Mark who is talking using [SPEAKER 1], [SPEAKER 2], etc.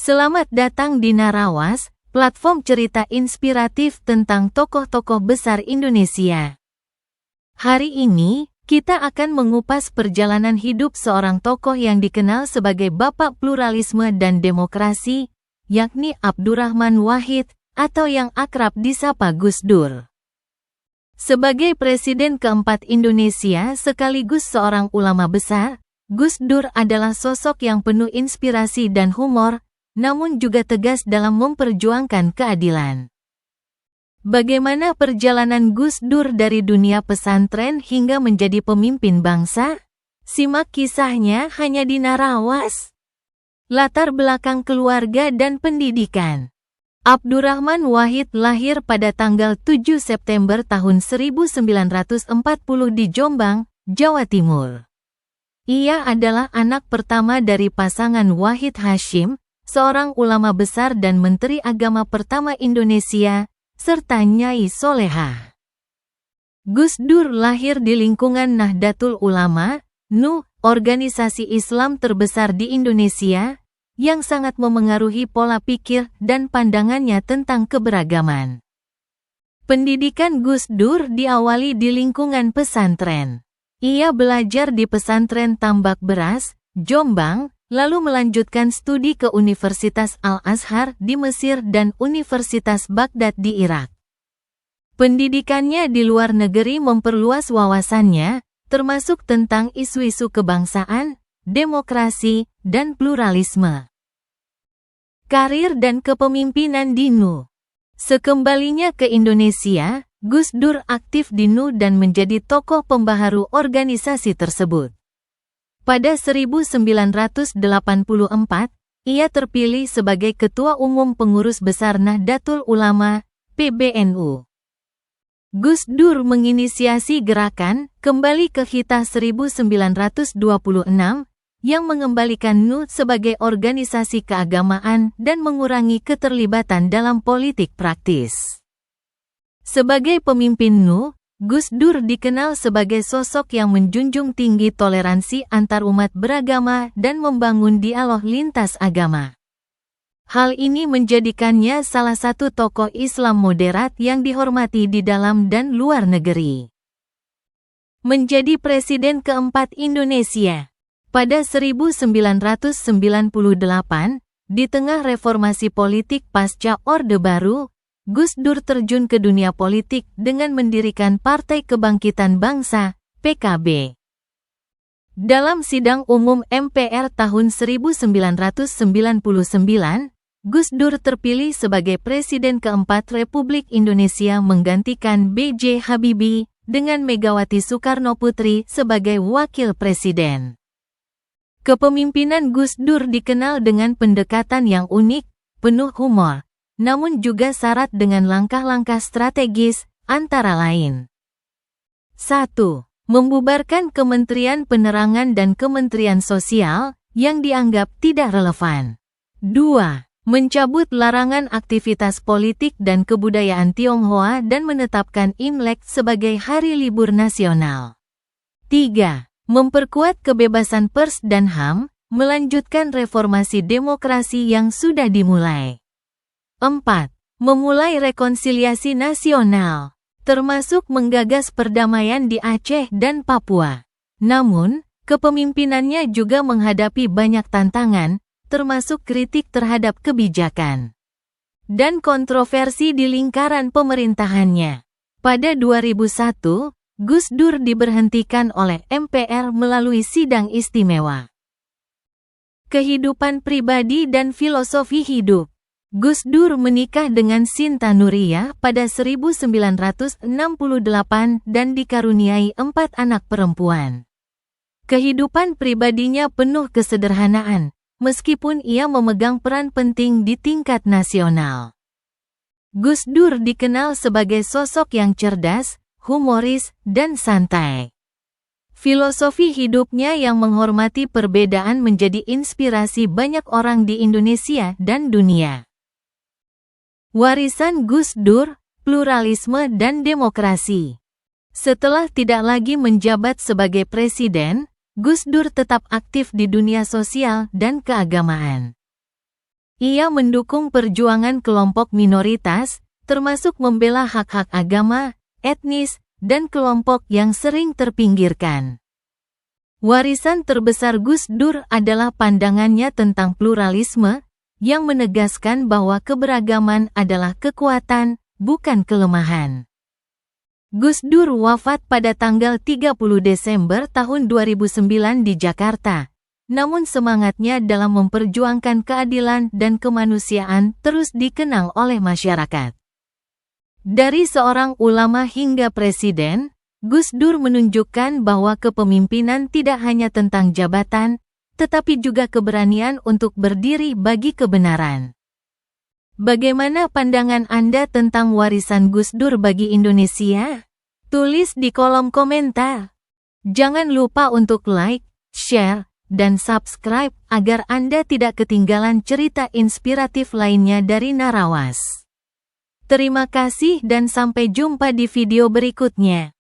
[SPEAKER 1] Selamat datang di Narawas, platform cerita inspiratif tentang tokoh-tokoh besar Indonesia. Hari ini, kita akan mengupas perjalanan hidup seorang tokoh yang dikenal sebagai Bapak Pluralisme dan Demokrasi, yakni Abdurrahman Wahid, atau yang akrab disapa Gus Dur. Sebagai Presiden keempat Indonesia sekaligus seorang ulama besar, Gus Dur adalah sosok yang penuh inspirasi dan humor, namun juga tegas dalam memperjuangkan keadilan. Bagaimana perjalanan Gus Dur dari dunia pesantren hingga menjadi pemimpin bangsa? Simak kisahnya hanya di Narawas. Latar belakang keluarga dan pendidikan. Abdurrahman Wahid lahir pada tanggal 7 September tahun 1940 di Jombang, Jawa Timur. Ia adalah anak pertama dari pasangan Wahid Hashim, seorang ulama besar dan Menteri Agama pertama Indonesia, serta Nyai Solehah. Gus Dur lahir di lingkungan Nahdlatul Ulama, NU, organisasi Islam terbesar di Indonesia, yang sangat memengaruhi pola pikir dan pandangannya tentang keberagaman. Pendidikan Gus Dur diawali di lingkungan pesantren. Ia belajar di pesantren Tambak Beras, Jombang, lalu melanjutkan studi ke Universitas Al-Azhar di Mesir dan Universitas Baghdad di Irak. Pendidikannya di luar negeri memperluas wawasannya, termasuk tentang isu-isu kebangsaan, demokrasi, dan pluralisme. Karir dan kepemimpinan di NU. Sekembalinya ke Indonesia, Gus Dur aktif di NU dan menjadi tokoh pembaharu organisasi tersebut. Pada 1984, ia terpilih sebagai Ketua Umum Pengurus Besar Nahdlatul Ulama, PBNU. Gus Dur menginisiasi gerakan Kembali ke Kita 1926, yang mengembalikan NU sebagai organisasi keagamaan dan mengurangi keterlibatan dalam politik praktis. Sebagai pemimpin NU, Gus Dur dikenal sebagai sosok yang menjunjung tinggi toleransi antarumat beragama dan membangun dialog lintas agama. Hal ini menjadikannya salah satu tokoh Islam moderat yang dihormati di dalam dan luar negeri. Menjadi Presiden keempat Indonesia. Pada 1998, di tengah reformasi politik pasca Orde Baru, Gus Dur terjun ke dunia politik dengan mendirikan Partai Kebangkitan Bangsa, PKB. Dalam sidang umum MPR tahun 1999, Gus Dur terpilih sebagai Presiden keempat Republik Indonesia menggantikan B.J. Habibie dengan Megawati Soekarnoputri sebagai Wakil Presiden. Kepemimpinan Gus Dur dikenal dengan pendekatan yang unik, penuh humor, namun juga syarat dengan langkah-langkah strategis, antara lain. 1. Membubarkan Kementerian Penerangan dan Kementerian Sosial, yang dianggap tidak relevan. 2. Mencabut larangan aktivitas politik dan kebudayaan Tionghoa dan menetapkan Imlek sebagai hari libur nasional. 3. Memperkuat kebebasan pers dan HAM, melanjutkan reformasi demokrasi yang sudah dimulai. 4. Memulai rekonsiliasi nasional, termasuk menggagas perdamaian di Aceh dan Papua. Namun, kepemimpinannya juga menghadapi banyak tantangan, termasuk kritik terhadap kebijakan dan kontroversi di lingkaran pemerintahannya. Pada 2001, Gus Dur diberhentikan oleh MPR melalui sidang istimewa. Kehidupan pribadi dan filosofi hidup. Gus Dur menikah dengan Sinta Nuriyah pada 1968 dan dikaruniai 4 anak perempuan. Kehidupan pribadinya penuh kesederhanaan, meskipun ia memegang peran penting di tingkat nasional. Gus Dur dikenal sebagai sosok yang cerdas, humoris, dan santai. Filosofi hidupnya yang menghormati perbedaan menjadi inspirasi banyak orang di Indonesia dan dunia. Warisan Gus Dur, pluralisme dan demokrasi. Setelah tidak lagi menjabat sebagai presiden, Gus Dur tetap aktif di dunia sosial dan keagamaan. Ia mendukung perjuangan kelompok minoritas, termasuk membela hak-hak agama, etnis, dan kelompok yang sering terpinggirkan. Warisan terbesar Gus Dur adalah pandangannya tentang pluralisme, yang menegaskan bahwa keberagaman adalah kekuatan, bukan kelemahan. Gus Dur wafat pada tanggal 30 Desember tahun 2009 di Jakarta. Namun semangatnya dalam memperjuangkan keadilan dan kemanusiaan terus dikenang oleh masyarakat. Dari seorang ulama hingga presiden, Gus Dur menunjukkan bahwa kepemimpinan tidak hanya tentang jabatan, tetapi juga keberanian untuk berdiri bagi kebenaran. Bagaimana pandangan Anda tentang warisan Gus Dur bagi Indonesia? Tulis di kolom komentar. Jangan lupa untuk like, share, dan subscribe agar Anda tidak ketinggalan cerita inspiratif lainnya dari Narawas. Terima kasih dan sampai jumpa di video berikutnya.